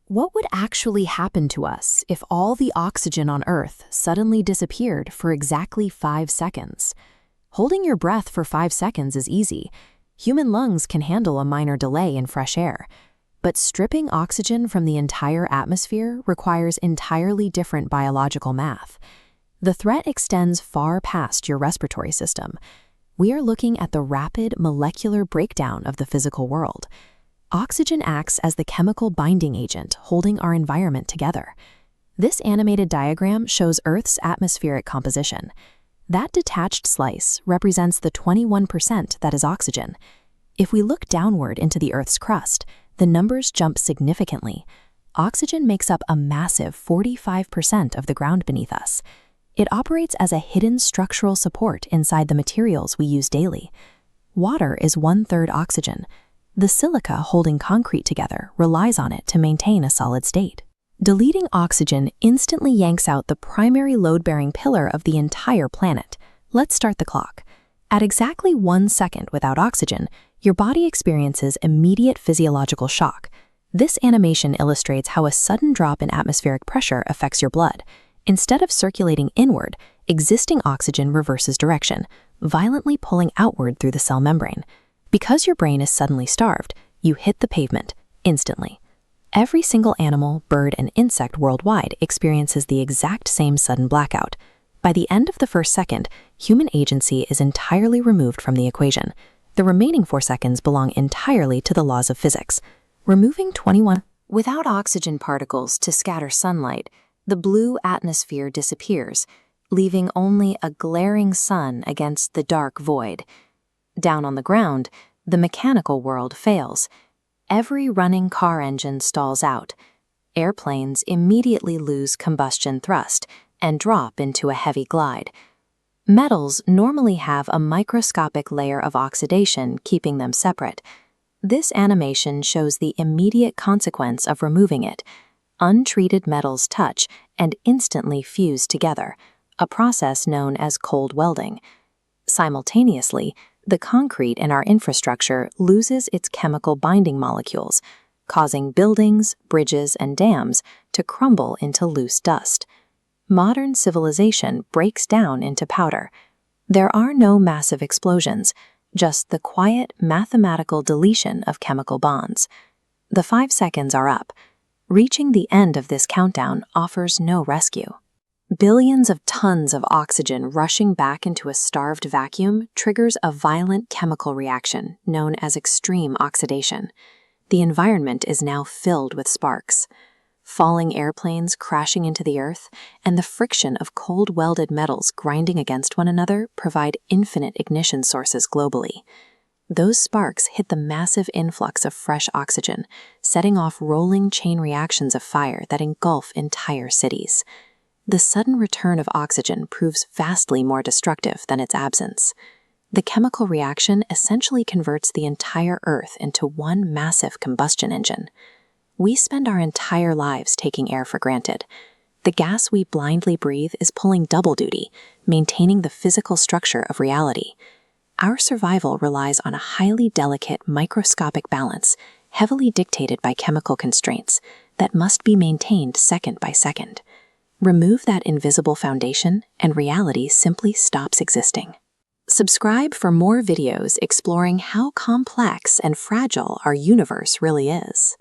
What would actually happen to us if all the oxygen on Earth suddenly disappeared for exactly 5 seconds? Holding your breath for 5 seconds is easy. Human lungs can handle a minor delay in fresh air. But stripping oxygen from the entire atmosphere requires entirely different biological math. The threat extends far past your respiratory system. We are looking at the rapid molecular breakdown of the physical world. Oxygen acts as the chemical binding agent holding our environment together. This animated diagram shows Earth's atmospheric composition. That detached slice represents the 21% that is oxygen. If we look downward into the Earth's crust, the numbers jump significantly. Oxygen makes up a massive 45% of the ground beneath us. It operates as a hidden structural support inside the materials we use daily. Water is 1/3 oxygen. The silica holding concrete together relies on it to maintain a solid state. Deleting oxygen instantly yanks out the primary load-bearing pillar of the entire planet. Let's start the clock. At exactly 1 second without oxygen, your body experiences immediate physiological shock. This animation illustrates how a sudden drop in atmospheric pressure affects your blood. Instead of circulating inward, existing oxygen reverses direction, violently pulling outward through the cell membrane. Because your brain is suddenly starved, you hit the pavement instantly. Every single animal, bird, and insect worldwide experiences the exact same sudden blackout. By the end of the first second, human agency is entirely removed from the equation. The remaining 4 seconds belong entirely to the laws of physics. Removing 21. Without oxygen particles to scatter sunlight, the blue atmosphere disappears, leaving only a glaring sun against the dark void. Down on the ground, the mechanical world fails. Every running car engine stalls out. Airplanes immediately lose combustion thrust and drop into a heavy glide. Metals normally have a microscopic layer of oxidation keeping them separate. This animation shows the immediate consequence of removing it. Untreated metals touch and instantly fuse together, a process known as cold welding. Simultaneously, the concrete in our infrastructure loses its chemical binding molecules, causing buildings, bridges, and dams to crumble into loose dust. Modern civilization breaks down into powder. There are no massive explosions, just the quiet mathematical deletion of chemical bonds. The 5 seconds are up. Reaching the end of this countdown offers no rescue. Billions of tons of oxygen rushing back into a starved vacuum triggers a violent chemical reaction known as extreme oxidation. The environment is now filled with sparks. Falling airplanes crashing into the earth and the friction of cold welded metals grinding against one another provide infinite ignition sources globally. Those sparks hit the massive influx of fresh oxygen, setting off rolling chain reactions of fire that engulf entire cities. The sudden return of oxygen proves vastly more destructive than its absence. The chemical reaction essentially converts the entire Earth into one massive combustion engine. We spend our entire lives taking air for granted. The gas we blindly breathe is pulling double duty, maintaining the physical structure of reality. Our survival relies on a highly delicate microscopic balance, heavily dictated by chemical constraints, that must be maintained second by second. Remove that invisible foundation, and reality simply stops existing. Subscribe for more videos exploring how complex and fragile our universe really is.